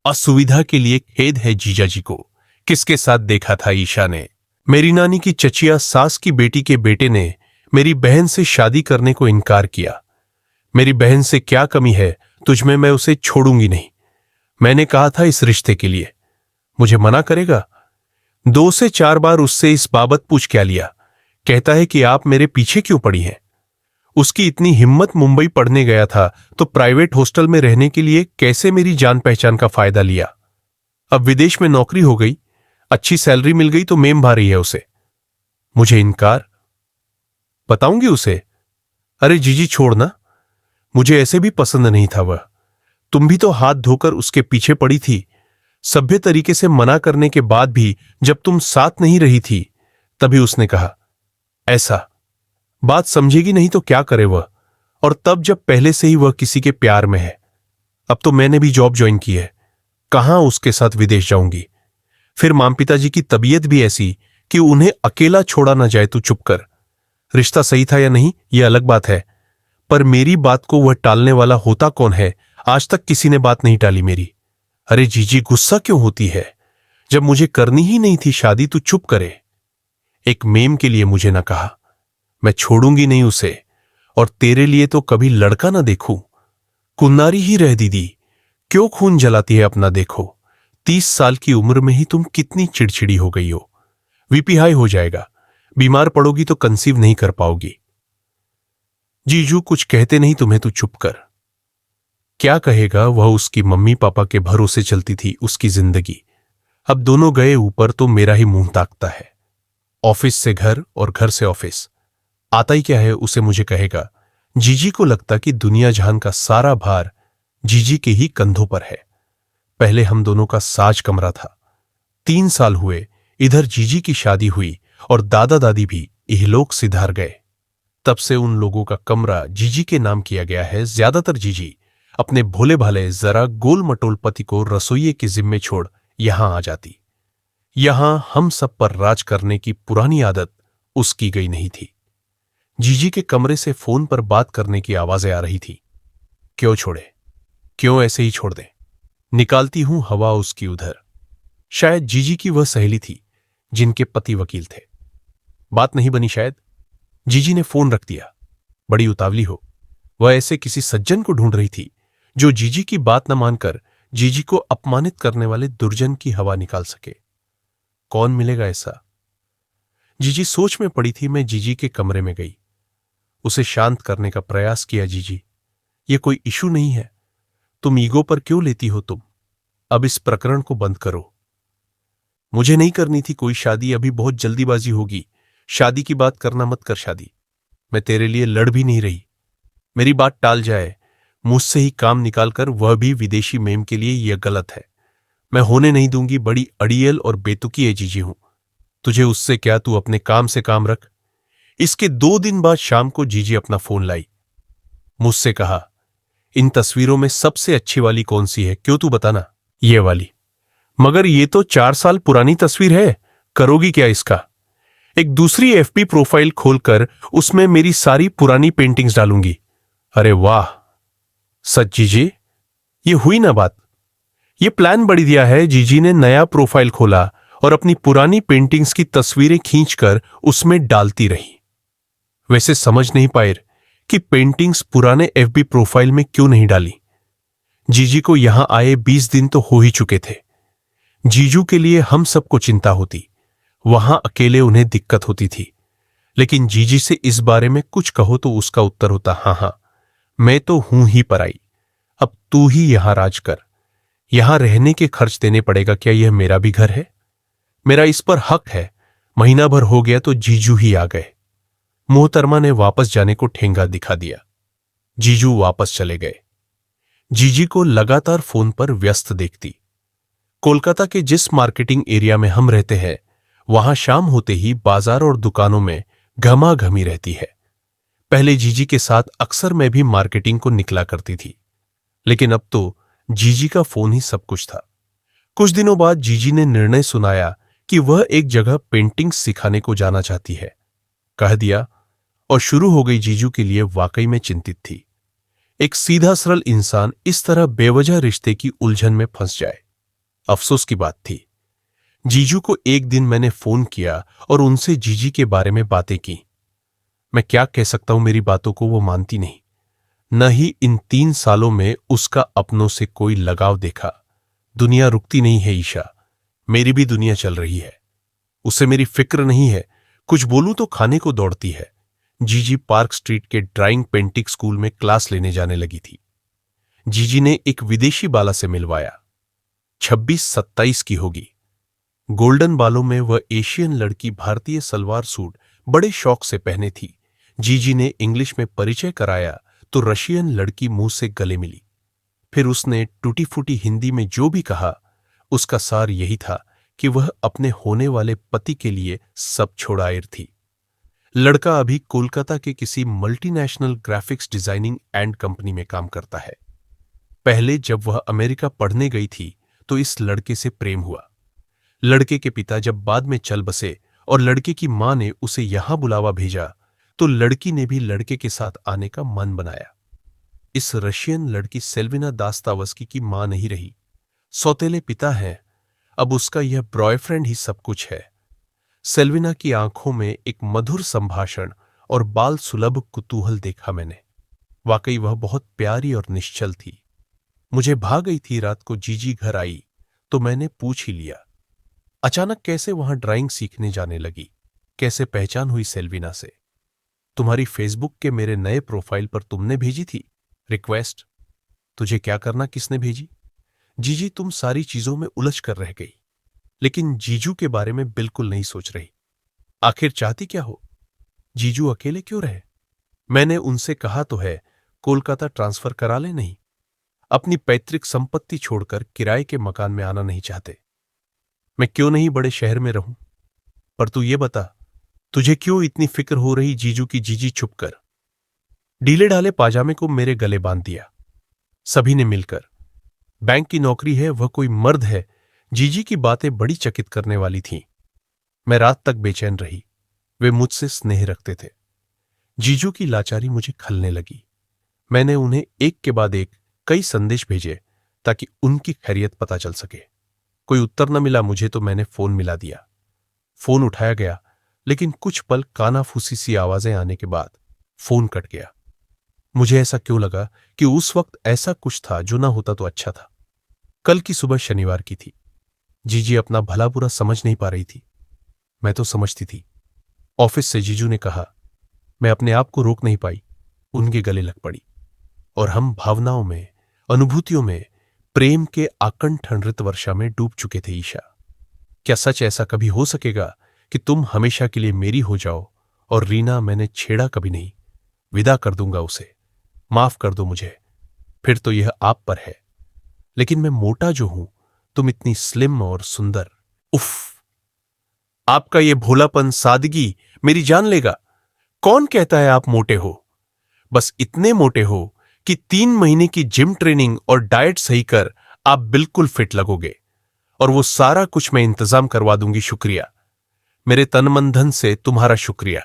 असुविधा के लिए खेद है जीजा जी को। किसके साथ देखा था ईशा ने? मेरी नानी की चचिया सास की बेटी के बेटे ने मेरी बहन से शादी करने को इनकार किया। मेरी बहन से क्या कमी है तुझमें, मैं उसे छोड़ूंगी नहीं। मैंने कहा था इस रिश्ते के लिए। मुझे मना करेगा? 2 से 4 बार उससे इस बाबत पूछ क्या लिया। कहता है कि आप मेरे पीछे क्यों पड़ी हैं। उसकी इतनी हिम्मत, मुंबई पढ़ने गया था तो प्राइवेट हॉस्टल में रहने के लिए कैसे मेरी जान पहचान का फायदा लिया। अब विदेश में नौकरी हो गई, अच्छी सैलरी मिल गई तो मेम भा रही है उसे। मुझे इनकार? बताऊंगी उसे। अरे जीजी छोड़ना, मुझे ऐसे भी पसंद नहीं था वह। तुम भी तो हाथ धोकर उसके पीछे पड़ी थी। सभ्य तरीके से मना करने के बाद भी जब तुम साथ नहीं रही थी तभी उसने कहा ऐसा। बात समझेगी नहीं तो क्या करे वह, और तब जब पहले से ही वह किसी के प्यार में है। अब तो मैंने भी जॉब ज्वाइन की है, कहां उसके साथ विदेश जाऊंगी। फिर माम पिताजी की तबीयत भी ऐसी कि उन्हें अकेला छोड़ा ना जाए। तू चुप कर। रिश्ता सही था या नहीं यह अलग बात है, पर मेरी बात को वह टालने वाला होता कौन है? आज तक किसी ने बात नहीं टाली मेरी। अरे जीजी गुस्सा क्यों होती है? जब मुझे करनी ही नहीं थी शादी, तू चुप करे। एक मेम के लिए मुझे ना कहा। मैं छोड़ूंगी नहीं उसे, और तेरे लिए तो कभी लड़का ना देखूं। कुन्नारी ही रह दीदी, क्यों खून जलाती है अपना? देखो 30 साल की उम्र में ही तुम कितनी चिड़चिड़ी हो गई हो। बीपी हाई हो जाएगा, बीमार पड़ोगी तो कंसीव नहीं कर पाओगी। जीजू कुछ कहते नहीं तुम्हें, तू चुप कर। क्या कहेगा वह? उसकी मम्मी पापा के भरोसे चलती थी उसकी जिंदगी। अब दोनों गए ऊपर तो मेरा ही मुंह ताकता है। ऑफिस से घर और घर से ऑफिस, आता ही क्या है उसे मुझे कहेगा। जीजी को लगता कि दुनिया जहान का सारा भार जीजी के ही कंधों पर है। पहले हम दोनों का साज कमरा था। 3 साल हुए इधर जीजी की शादी हुई और दादा दादी भी इहलोक सिधार गए। तब से उन लोगों का कमरा जीजी के नाम किया गया है। ज्यादातर जीजी अपने भोले भाले जरा गोल मटोल पति को रसोइये के जिम्मे छोड़ यहां आ जाती। यहां हम सब पर राज करने की पुरानी आदत उसकी गई नहीं थी। जीजी के कमरे से फोन पर बात करने की आवाजें आ रही थी। क्यों छोड़े, क्यों ऐसे ही छोड़ दे। निकालती हूं हवा उसकी उधर। शायद जीजी की वह सहेली थी जिनके पति वकील थे। बात नहीं बनी शायद। जीजी ने फोन रख दिया। बड़ी उतावली हो। वह ऐसे किसी सज्जन को ढूंढ रही थी जो जीजी की बात न मानकर जीजी को अपमानित करने वाले दुर्जन की हवा निकाल सके। कौन मिलेगा ऐसा? जीजी सोच में पड़ी थी। मैं जीजी के कमरे में गई, उसे शांत करने का प्रयास किया। जीजी, यह कोई इशू नहीं है, तुम ईगो पर क्यों लेती हो? तुम अब इस प्रकरण को बंद करो। मुझे नहीं करनी थी कोई शादी, अभी बहुत जल्दीबाजी होगी। शादी की बात करना मत कर। शादी मैं तेरे लिए लड़ भी नहीं रही। मेरी बात टाल जाए, मुझसे ही काम निकालकर, वह भी विदेशी मेम के लिए, यह गलत है। मैं होने नहीं दूंगी। बड़ी अड़ियल और बेतुकी है जीजी हूं। तुझे उससे क्या, तू अपने काम से काम रख। इसके 2 दिन बाद शाम को जीजी अपना फोन लाई। मुझसे कहा, इन तस्वीरों में सबसे अच्छी वाली कौन सी है? क्यों, तू बताना। ये वाली। मगर ये तो 4 साल पुरानी तस्वीर है, करोगी क्या इसका? एक दूसरी एफबी प्रोफाइल खोलकर उसमें मेरी सारी पुरानी पेंटिंग्स डालूंगी। अरे वाह, सच जीजी, ये हुई ना बात। ये प्लान बढ़ दिया है। जीजी ने नया प्रोफाइल खोला और अपनी पुरानी पेंटिंग्स की तस्वीरें खींचकर उसमें डालती रही। वैसे समझ नहीं पाए कि पेंटिंग्स पुराने एफबी प्रोफाइल में क्यों नहीं डाली। जीजी को यहां आए 20 दिन तो हो ही चुके थे। जीजू के लिए हम सबको चिंता होती, वहां अकेले उन्हें दिक्कत होती थी। लेकिन जीजी से इस बारे में कुछ कहो तो उसका उत्तर होता, हां हां, मैं तो हूं ही पराई, अब तू ही यहां राज कर। यहां रहने के खर्च देने पड़ेगा क्या? यह मेरा भी घर है, मेरा इस पर हक है। महीना भर हो गया तो जीजू ही आ गए। मोहतरमा ने वापस जाने को ठेंगा दिखा दिया। जीजू वापस चले गए। जीजी को लगातार फोन पर व्यस्त देखती। कोलकाता के जिस मार्केटिंग एरिया में हम रहते हैं, वहां शाम होते ही बाजार और दुकानों में घमाघमी रहती है। पहले जीजी के साथ अक्सर मैं भी मार्केटिंग को निकला करती थी, लेकिन अब तो जीजी का फोन ही सब कुछ था। कुछ दिनों बाद जीजी ने निर्णय सुनाया कि वह एक जगह पेंटिंग सिखाने को जाना चाहती है। कह दिया और शुरू हो गई। जीजू के लिए वाकई में चिंतित थी। एक सीधा सरल इंसान इस तरह बेवजह रिश्ते की उलझन में फंस जाए। अफसोस की बात थी। जीजू को एक दिन मैंने फोन किया और उनसे जीजी के बारे में बातें की। मैं क्या कह सकता हूं, मेरी बातों को वो मानती नहीं। न ही इन 3 सालों में उसका अपनों से कोई लगाव देखा। दुनिया रुकती नहीं है ईशा, मेरी भी दुनिया चल रही है। उसे मेरी फिक्र नहीं है, कुछ बोलूं तो खाने को दौड़ती है। जीजी पार्क स्ट्रीट के ड्राइंग पेंटिंग स्कूल में क्लास लेने जाने लगी थी। जीजी ने एक विदेशी बाला से मिलवाया। 26-27 की होगी। गोल्डन बालों में वह एशियन लड़की भारतीय सलवार सूट बड़े शौक से पहने थी। जीजी ने इंग्लिश में परिचय कराया तो रशियन लड़की मुंह से गले मिली। फिर उसने टूटी फूटी हिंदी में जो भी कहा, उसका सार यही था कि वह अपने होने वाले पति के लिए सब छोड़ायर थी। लड़का अभी कोलकाता के किसी multinational graphics designing and company में काम करता है। पहले जब वह अमेरिका पढ़ने गई थी तो इस लड़के से प्रेम हुआ। लड़के के पिता जब बाद में चल बसे और लड़के की मां ने उसे यहां बुलावा भेजा तो लड़की ने भी लड़के के साथ आने का मन बनाया। इस रशियन लड़की सेल्विना दास्तावस्की की मां नहीं रही, सौतेले पिता हैं। अब उसका यह बॉयफ्रेंड ही सब कुछ है। सेल्विना की आंखों में एक मधुर संभाषण और बाल सुलभ कुतूहल देखा मैंने। वाकई वह बहुत प्यारी और निश्चल थी। मुझे भा गई थी। रात को जीजी घर आई तो मैंने पूछ ही लिया, अचानक कैसे वहां ड्राइंग सीखने जाने लगी? कैसे पहचान हुई सेल्विना से? तुम्हारी फेसबुक के मेरे नए प्रोफाइल पर तुमने भेजी थी रिक्वेस्ट। तुझे क्या करना किसने भेजी? जीजी तुम सारी चीजों में उलझ कर रह गई, लेकिन जीजू के बारे में बिल्कुल नहीं सोच रही। आखिर चाहती क्या हो? जीजू अकेले क्यों रहे? मैंने उनसे कहा तो है कोलकाता ट्रांसफर करा ले। नहीं, अपनी पैतृक संपत्ति छोड़कर किराए के मकान में आना नहीं चाहते। मैं क्यों नहीं बड़े शहर में रहूं? पर तू ये बता, तुझे क्यों इतनी फिक्र हो रही जीजू की? जीजी चुप कर। ढीले ढाले पाजामे को मेरे गले बांध दिया सभी ने मिलकर। बैंक की नौकरी है, वह कोई मर्द है। जीजी की बातें बड़ी चकित करने वाली थीं। मैं रात तक बेचैन रही। वे मुझसे स्नेह रखते थे। जीजू की लाचारी मुझे खलने लगी। मैंने उन्हें एक के बाद एक कई संदेश भेजे ताकि उनकी खैरियत पता चल सके। कोई उत्तर न मिला मुझे तो मैंने फोन मिला दिया। फोन उठाया गया, लेकिन कुछ पल कानाफूसी सी आवाजें आने के बाद फोन कट गया। मुझे ऐसा क्यों लगा कि उस वक्त ऐसा कुछ था जो ना होता तो अच्छा था। कल की सुबह शनिवार की थी। जीजी अपना भला बुरा समझ नहीं पा रही थी। मैं तो समझती थी। ऑफिस से जीजू ने कहा। मैं अपने आप को रोक नहीं पाई, उनके गले लग पड़ी और हम भावनाओं में, अनुभूतियों में, प्रेम के आकंठ नृत्य वर्षा में डूब चुके थे। ईशा, क्या सच ऐसा कभी हो सकेगा कि तुम हमेशा के लिए मेरी हो जाओ? और रीना मैंने छेड़ा कभी नहीं। विदा कर दूंगा उसे। माफ कर दो मुझे। फिर तो यह आप पर है। लेकिन मैं मोटा जो हूं, तुम इतनी स्लिम और सुंदर। उफ, आपका ये भोलापन, सादगी मेरी जान लेगा। कौन कहता है आप मोटे हो? बस इतने मोटे हो कि 3 महीने की जिम ट्रेनिंग और डाइट सही कर आप बिल्कुल फिट लगोगे। और वो सारा कुछ मैं इंतजाम करवा दूंगी। शुक्रिया, मेरे तन मन धन से तुम्हारा शुक्रिया।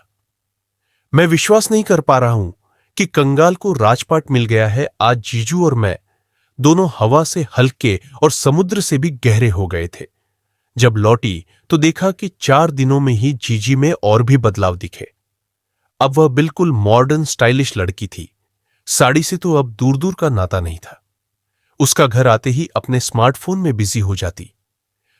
मैं विश्वास नहीं कर पा रहा हूं कि कंगाल को राजपाट मिल गया है। आज जीजू और मैं दोनों हवा से हल्के और समुद्र से भी गहरे हो गए थे। जब लौटी तो देखा कि 4 दिनों में ही जीजी में और भी बदलाव दिखे। अब वह बिल्कुल मॉडर्न स्टाइलिश लड़की थी। साड़ी से तो अब दूर दूर का नाता नहीं था। उसका घर आते ही अपने स्मार्टफोन में बिजी हो जाती।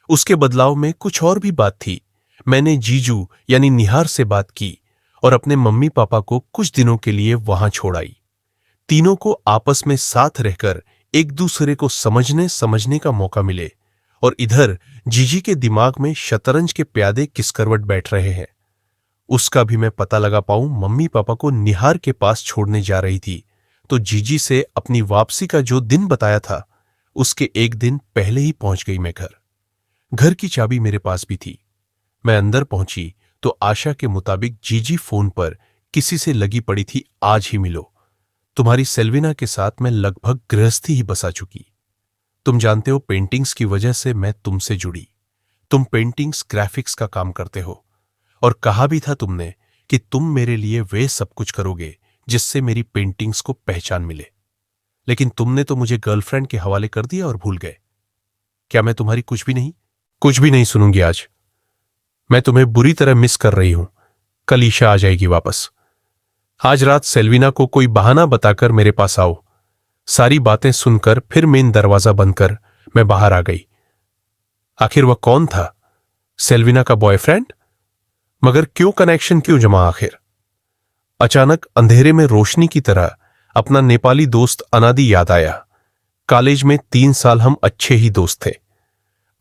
उसके बदलाव में कुछ और भी बात थी। मैंने जीजू यानी निहार से बात की और अपने मम्मी पापा को कुछ दिनों के लिए वहां छोड़ आई। तीनों को आपस में साथ रहकर एक दूसरे को समझने का मौका मिले। और इधर जीजी के दिमाग में शतरंज के प्यादे किस करवट बैठ रहे हैं, उसका भी मैं पता लगा पाऊं। मम्मी पापा को निहार के पास छोड़ने जा रही थी तो जीजी से अपनी वापसी का जो दिन बताया था, उसके एक दिन पहले ही पहुंच गई मैं घर। घर की चाबी मेरे पास भी थी। मैं अंदर पहुंची तो आशा के मुताबिक जीजी फोन पर किसी से लगी पड़ी थी। आज ही मिलो, तुम्हारी सेल्विना के साथ मैं लगभग गृहस्थी ही बसा चुकी। तुम जानते हो, पेंटिंग्स की वजह से मैं तुमसे जुड़ी। तुम पेंटिंग्स ग्राफिक्स का काम करते हो और कहा भी था तुमने कि तुम मेरे लिए वे सब कुछ करोगे जिससे मेरी पेंटिंग्स को पहचान मिले। लेकिन तुमने तो मुझे गर्लफ्रेंड के हवाले कर दिया और भूल गए। क्या मैं तुम्हारी कुछ भी नहीं सुनूंगी आज। मैं तुम्हें बुरी तरह मिस कर रही हूं। कल ईशा आ जाएगी वापस। आज रात सेल्विना को कोई बहाना बताकर मेरे पास आओ। सारी बातें सुनकर फिर मेन दरवाजा बंद कर मैं बाहर आ गई। आखिर वह कौन था? सेल्विना का बॉयफ्रेंड? मगर कनेक्शन क्यों जमा आखिर? अचानक अंधेरे में रोशनी की तरह अपना नेपाली दोस्त अनादि याद आया। कॉलेज में 3 साल हम अच्छे ही दोस्त थे।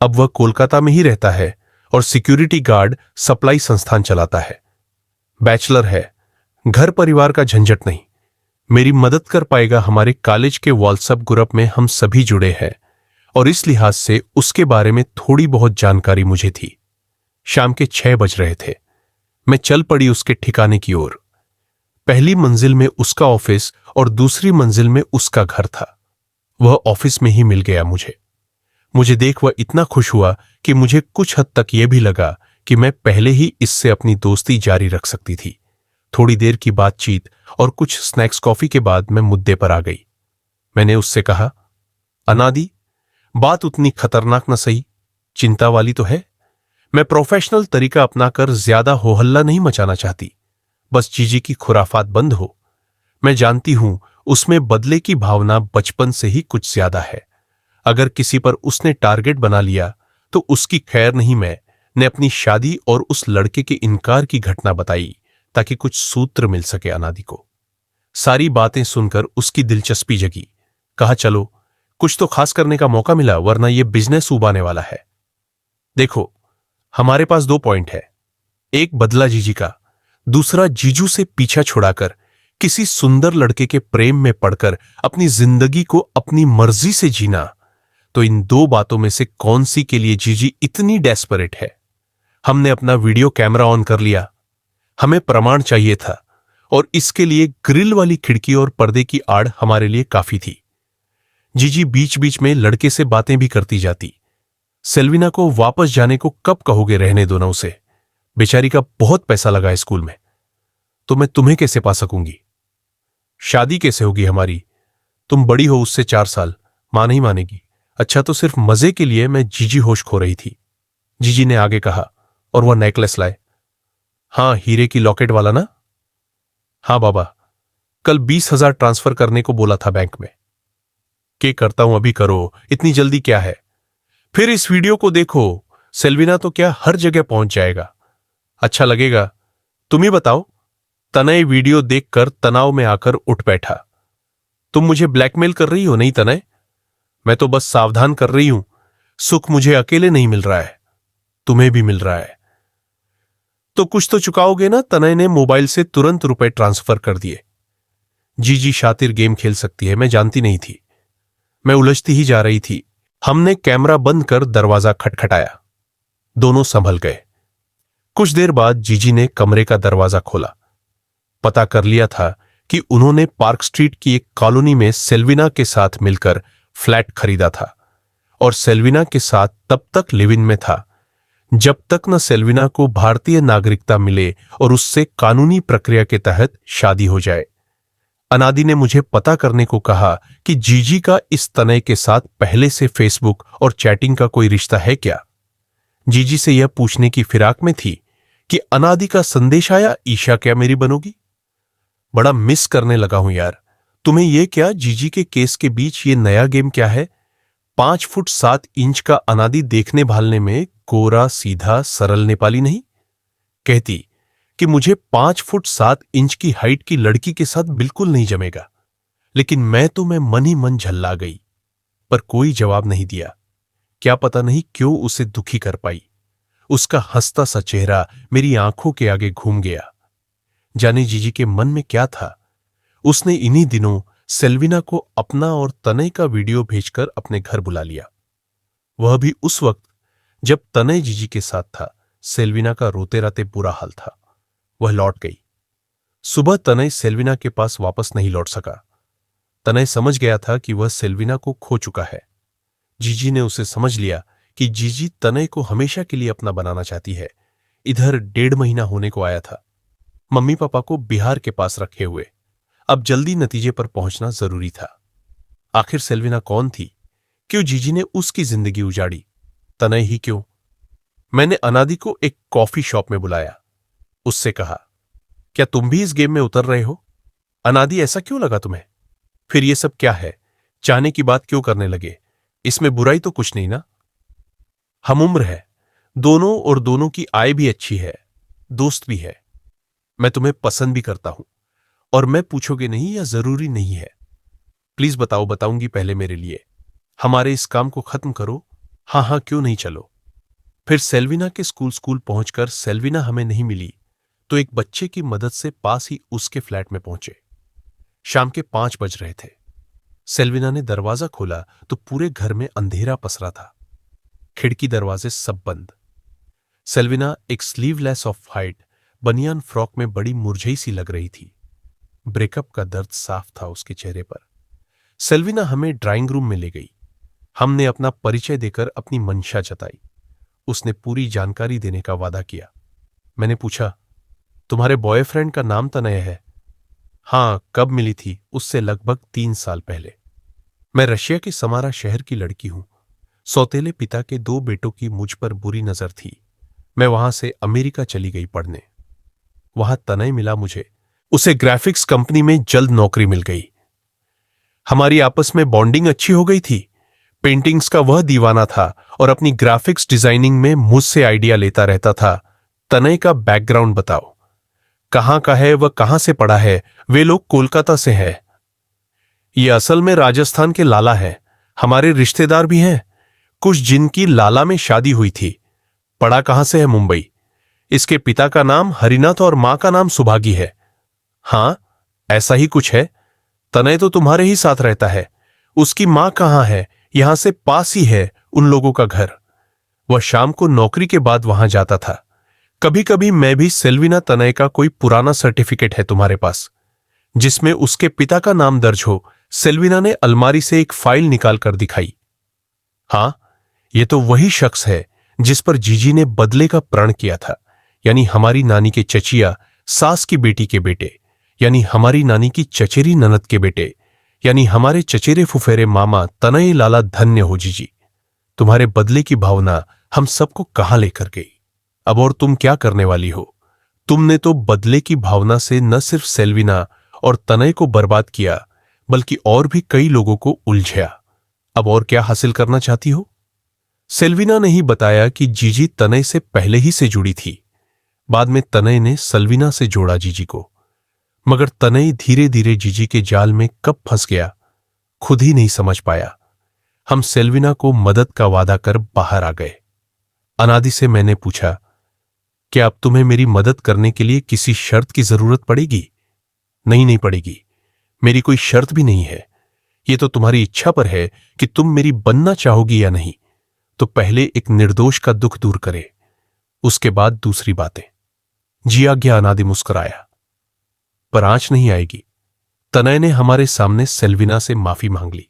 अब वह कोलकाता में ही रहता है और सिक्योरिटी गार्ड सप्लाई संस्थान चलाता है। बैचलर है, घर परिवार का झंझट नहीं। मेरी मदद कर पाएगा। हमारे कॉलेज के व्हाट्सएप ग्रुप में हम सभी जुड़े हैं और इस लिहाज से उसके बारे में थोड़ी बहुत जानकारी मुझे थी। शाम के 6 बज रहे थे। मैं चल पड़ी उसके ठिकाने की ओर। पहली मंजिल में उसका ऑफिस और दूसरी मंजिल में उसका घर था। वह ऑफिस में ही मिल गया मुझे देख वह इतना खुश हुआ कि मुझे कुछ हद तक यह भी लगा कि मैं पहले ही इससे अपनी दोस्ती जारी रख सकती थी। थोड़ी देर की बातचीत और कुछ स्नैक्स कॉफी के बाद मैं मुद्दे पर आ गई। मैंने उससे कहा, अनादि, बात उतनी खतरनाक न सही, चिंता वाली तो है। मैं प्रोफेशनल तरीका अपनाकर ज्यादा होहल्ला नहीं मचाना चाहती। बस जीजी की खुराफात बंद हो। मैं जानती हूं उसमें बदले की भावना बचपन से ही कुछ ज्यादा है। अगर किसी पर उसने टारगेट बना लिया तो उसकी खैर नहीं। मैंने अपनी शादी और उस लड़के के इनकार की घटना बताई ताकि कुछ सूत्र मिल सके अनादि को। सारी बातें सुनकर उसकी दिलचस्पी जगी। कहा, चलो कुछ तो खास करने का मौका मिला, वरना यह बिजनेस उबाने वाला है। देखो, हमारे पास 2 पॉइंट है। एक बदला जीजी का, दूसरा जीजू से पीछा छुड़ाकर किसी सुंदर लड़के के प्रेम में पड़कर अपनी जिंदगी को अपनी मर्जी से जीना। तो इन 2 बातों में से कौन सी के लिए जीजी इतनी डेस्परेट है? हमने अपना वीडियो कैमरा ऑन कर लिया। हमें प्रमाण चाहिए था और इसके लिए ग्रिल वाली खिड़की और पर्दे की आड़ हमारे लिए काफी थी। जीजी बीच बीच में लड़के से बातें भी करती जाती। सेल्विना को वापस जाने को कब कहोगे? रहने दो ना उसे। बेचारी का बहुत पैसा लगा है स्कूल में। तो मैं तुम्हें कैसे पा सकूंगी? शादी कैसे होगी हमारी? तुम बड़ी हो उससे 4 साल। मां नहीं मानेगी। अच्छा, तो सिर्फ मजे के लिए मैं जीजी होश खो रही थी। जीजी ने आगे कहा, और वह नेकलेस लाए? हां, हीरे की लॉकेट वाला ना? हां बाबा, कल 20,000 ट्रांसफर करने को बोला था बैंक में। के करता हूं, अभी करो, इतनी जल्दी क्या है? फिर इस वीडियो को देखो। सेल्विना तो क्या हर जगह पहुंच जाएगा। अच्छा लगेगा। तुम ही बताओ। तनय वीडियो देखकर तनाव में आकर उठ बैठा। तुम मुझे ब्लैकमेल कर रही हो? नहीं तनय, मैं तो बस सावधान कर रही हूं। सुख मुझे अकेले नहीं मिल रहा है, तुम्हें भी मिल रहा है। तो कुछ तो चुकाओगे ना? तनय ने मोबाइल से तुरंत रुपए ट्रांसफर कर दिए। जीजी शातिर गेम खेल सकती है, मैं जानती नहीं थी। मैं उलझती ही जा रही थी। हमने कैमरा बंद कर दरवाजा खटखटाया। दोनों संभल गए। कुछ देर बाद जीजी ने कमरे का दरवाजा खोला। पता कर लिया था कि उन्होंने पार्क स्ट्रीट की एक कॉलोनी में सेल्विना के साथ मिलकर फ्लैट खरीदा था और सेल्विना के साथ तब तक लिव इन में था जब तक न सेल्विना को भारतीय नागरिकता मिले और उससे कानूनी प्रक्रिया के तहत शादी हो जाए। अनादि ने मुझे पता करने को कहा कि जीजी का इस तनय के साथ पहले से फेसबुक और चैटिंग का कोई रिश्ता है क्या। जीजी से यह पूछने की फिराक में थी कि अनादि का संदेश आया, ईशा क्या मेरी बनोगी? बड़ा मिस करने लगा हूं यार। तुम्हें यह क्या, जीजी के केस के बीच ये नया गेम क्या है? 5 फुट 7 इंच का अनादि देखने भालने में गोरा सीधा सरल नेपाली नहीं? कहती कि मुझे 5 फुट 7 इंच की हाइट की लड़की के साथ बिल्कुल नहीं जमेगा। लेकिन मैं मन ही मन झल्ला गई, पर कोई जवाब नहीं दिया। क्या पता नहीं क्यों उसे दुखी कर पाई। उसका हंसता सा चेहरा मेरी आंखों के आगे घूम गया। जाने जीजी के मन में क्या था। उसने इन्हीं दिनों सेल्विना को अपना और तनय का वीडियो भेजकर अपने घर बुला लिया। वह भी उस वक्त जब तनय जीजी के साथ था। सेल्विना का रोते राते बुरा हाल था। वह लौट गई। सुबह तनय सेल्विना के पास वापस नहीं लौट सका। तनय समझ गया था कि वह सेल्विना को खो चुका है। जीजी ने उसे समझ लिया कि जीजी तनय को हमेशा के लिए अपना बनाना चाहती है। इधर 1.5 महीना होने को आया था, मम्मी पापा को बिहार के पास रखे हुए। अब जल्दी नतीजे पर पहुंचना जरूरी था। आखिर सेल्विना कौन थी? क्यों जीजी ने उसकी जिंदगी उजाड़ी? तनय ही क्यों? मैंने अनादि को एक कॉफी शॉप में बुलाया। उससे कहा, क्या तुम भी इस गेम में उतर रहे हो? अनादि, ऐसा क्यों लगा तुम्हें? फिर ये सब क्या है? चाहने की बात क्यों करने लगे? इसमें बुराई तो कुछ नहीं ना? हम उम्र है दोनों, और दोनों की आय भी अच्छी है, दोस्त भी है। मैं तुम्हें पसंद भी करता हूं, और मैं पूछोगे नहीं या जरूरी नहीं है? प्लीज बताओ। बताऊंगी, पहले मेरे लिए। हमारे इस काम को खत्म करो। हाँ हाँ, क्यों नहीं, चलो। फिर सेल्विना के स्कूल पहुंचकर सेल्विना हमें नहीं मिली तो एक बच्चे की मदद से पास ही उसके फ्लैट में पहुंचे। शाम के 5 बज रहे थे। सेल्विना ने दरवाजा खोला तो पूरे घर में अंधेरा पसरा था। खिड़की दरवाजे सब बंद। सेल्विना एक स्लीवलेस ऑफ व्हाइट बनियान फ्रॉक में बड़ी मुरझई सी लग रही थी। ब्रेकअप का दर्द साफ था उसके चेहरे पर। सेल्विना हमें ड्राइंग रूम में ले गई। हमने अपना परिचय देकर अपनी मंशा जताई। उसने पूरी जानकारी देने का वादा किया। मैंने पूछा, तुम्हारे बॉयफ्रेंड का नाम तनय है? हाँ। कब मिली थी? उससे लगभग 3 साल पहले। मैं रशिया के समारा शहर की लड़की हूं। सौतेले पिता के 2 बेटों की मुझ पर बुरी नजर थी। मैं वहां से अमेरिका चली गई पढ़ने। वहां तनय मिला मुझे। उसे ग्राफिक्स कंपनी में जल्द नौकरी मिल गई। हमारी आपस में बॉन्डिंग अच्छी हो गई थी। पेंटिंग्स का वह दीवाना था और अपनी ग्राफिक्स डिजाइनिंग में मुझसे आइडिया लेता रहता था। तनय का बैकग्राउंड बताओ, कहां का है, वह कहां से पढ़ा है? वे लोग कोलकाता से है। ये असल में राजस्थान के लाला हैं। हमारे रिश्तेदार भी हैं कुछ जिनकी लाला में शादी हुई थी। पढ़ा कहां से है? मुंबई। इसके पिता का नाम हरिनाथ और मां का नाम सुभागी है। हां, ऐसा ही कुछ है। तनय तो तुम्हारे ही साथ रहता है। उसकी मां कहां है? यहां से पास ही है उन लोगों का घर। वह शाम को नौकरी के बाद वहां जाता था। कभी कभी मैं भी। सेल्विना, तनय का कोई पुराना सर्टिफिकेट है तुम्हारे पास जिसमें उसके पिता का नाम दर्ज हो? सेल्विना ने अलमारी से एक फाइल निकालकर दिखाई। हां, यह तो वही शख्स है जिस पर जीजी ने बदले का प्रण किया था। यानी हमारी नानी के चचिया सास की बेटी के बेटे, यानी हमारी नानी की चचेरी ननद के बेटे, यानी हमारे चचेरे फुफेरे मामा तनय लाला। धन्य हो जीजी, तुम्हारे बदले की भावना हम सबको कहां लेकर गई। अब और तुम क्या करने वाली हो? तुमने तो बदले की भावना से न सिर्फ सेल्विना और तनय को बर्बाद किया, बल्कि और भी कई लोगों को उलझाया। अब और क्या हासिल करना चाहती हो? सेल्विना ने ही बताया कि जीजी तनय से पहले ही से जुड़ी थी। बाद में तनय ने सेल्विना से जोड़ा जीजी को। मगर तनय धीरे धीरे जीजी के जाल में कब फंस गया खुद ही नहीं समझ पाया। हम सेल्विना को मदद का वादा कर बाहर आ गए। अनादि से मैंने पूछा, क्या अब तुम्हें मेरी मदद करने के लिए किसी शर्त की जरूरत पड़ेगी? नहीं, नहीं पड़ेगी। मेरी कोई शर्त भी नहीं है। यह तो तुम्हारी इच्छा पर है कि तुम मेरी बनना चाहोगी या नहीं। तो पहले एक निर्दोष का दुख दूर करे, उसके बाद दूसरी बातें। जी आज्ञा। अनादि मुस्कुराया। पर आंच नहीं आएगी। तनय ने हमारे सामने सेल्विना से माफी मांग ली।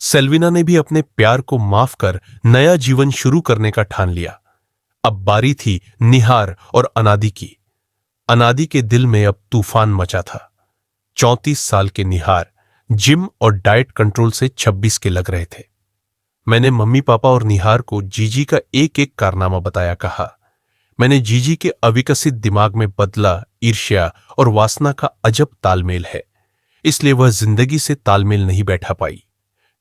सेल्विना ने भी अपने प्यार को माफ कर नया जीवन शुरू करने का ठान लिया। अब बारी थी निहार और अनादि की। अनादि के दिल में अब तूफान मचा था। 34 साल के निहार जिम और डाइट कंट्रोल से 26 के लग रहे थे। मैंने मम्मी पापा और निहार को जीजी का एक एक कारनामा बताया। कहा, मैंने जीजी के अविकसित दिमाग में बदला, ईर्ष्या और वासना का अजब तालमेल है, इसलिए वह जिंदगी से तालमेल नहीं बैठा पाई।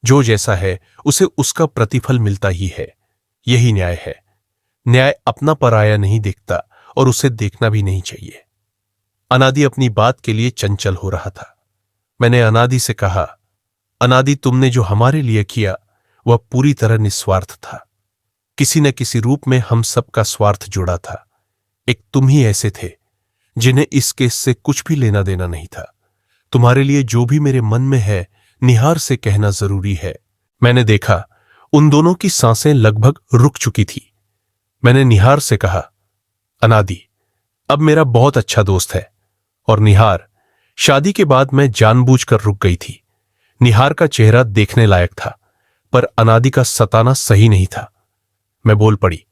जो जैसा है उसे उसका प्रतिफल मिलता ही है। यही न्याय है। न्याय अपना पराया नहीं देखता और उसे देखना भी नहीं चाहिए। अनादि अपनी बात के लिए चंचल हो रहा था। मैंने अनादि से कहा, अनादि, तुमने जो हमारे लिए किया वह पूरी तरह निस्वार्थ था। किसी न किसी रूप में हम सबका स्वार्थ जुड़ा था। एक तुम ही ऐसे थे जिन्हें इस केस से कुछ भी लेना देना नहीं था। तुम्हारे लिए जो भी मेरे मन में है निहार से कहना जरूरी है। मैंने देखा उन दोनों की सांसें लगभग रुक चुकी थी। मैंने निहार से कहा, अनादि अब मेरा बहुत अच्छा दोस्त है। और निहार, शादी के बाद मैं जानबूझकर रुक गई थी। निहार का चेहरा देखने लायक था, पर अनादि का सताना सही नहीं था। मैं बोल पड़ी,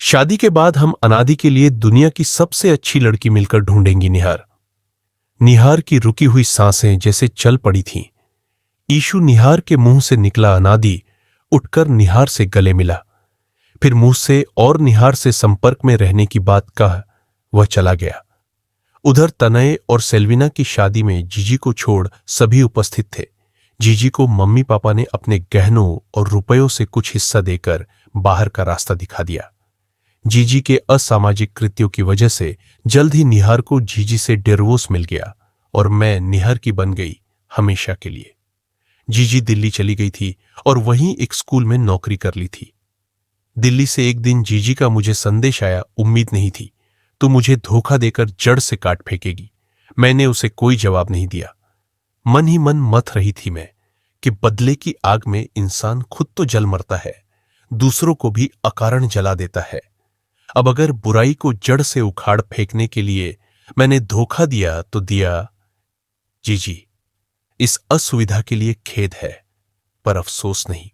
शादी के बाद हम अनादि के लिए दुनिया की सबसे अच्छी लड़की मिलकर ढूंढेंगी निहार। निहार की रुकी हुई सांसें जैसे चल पड़ी थीं। ईशु निहार के मुंह से निकला अनादि उठकर निहार से गले मिला। फिर मुंह से और निहार से संपर्क में रहने की बात कह वह चला गया। उधर तनय और सेल्विना की शादी में जीजी को छोड़ सभी उपस्थित थे। जीजी को मम्मी पापा ने अपने गहनों और रुपयों से कुछ हिस्सा देकर बाहर का रास्ता दिखा दिया। जीजी के असामाजिक कृत्यों की वजह से जल्द ही निहार को जीजी से डिवोर्स मिल गया और मैं निहार की बन गई हमेशा के लिए। जीजी दिल्ली चली गई थी और वहीं एक स्कूल में नौकरी कर ली थी। दिल्ली से एक दिन जीजी का मुझे संदेश आया। उम्मीद नहीं थी तो मुझे धोखा देकर जड़ से काट फेंकेगी। मैंने उसे कोई जवाब नहीं दिया। मन ही मन मथ रही थी मैं कि बदले की आग में इंसान खुद तो जल मरता है, दूसरों को भी अकारण जला देता है। अब अगर बुराई को जड़ से उखाड़ फेंकने के लिए मैंने धोखा दिया तो दिया। जीजी, इस असुविधा के लिए खेद है, पर अफसोस नहीं।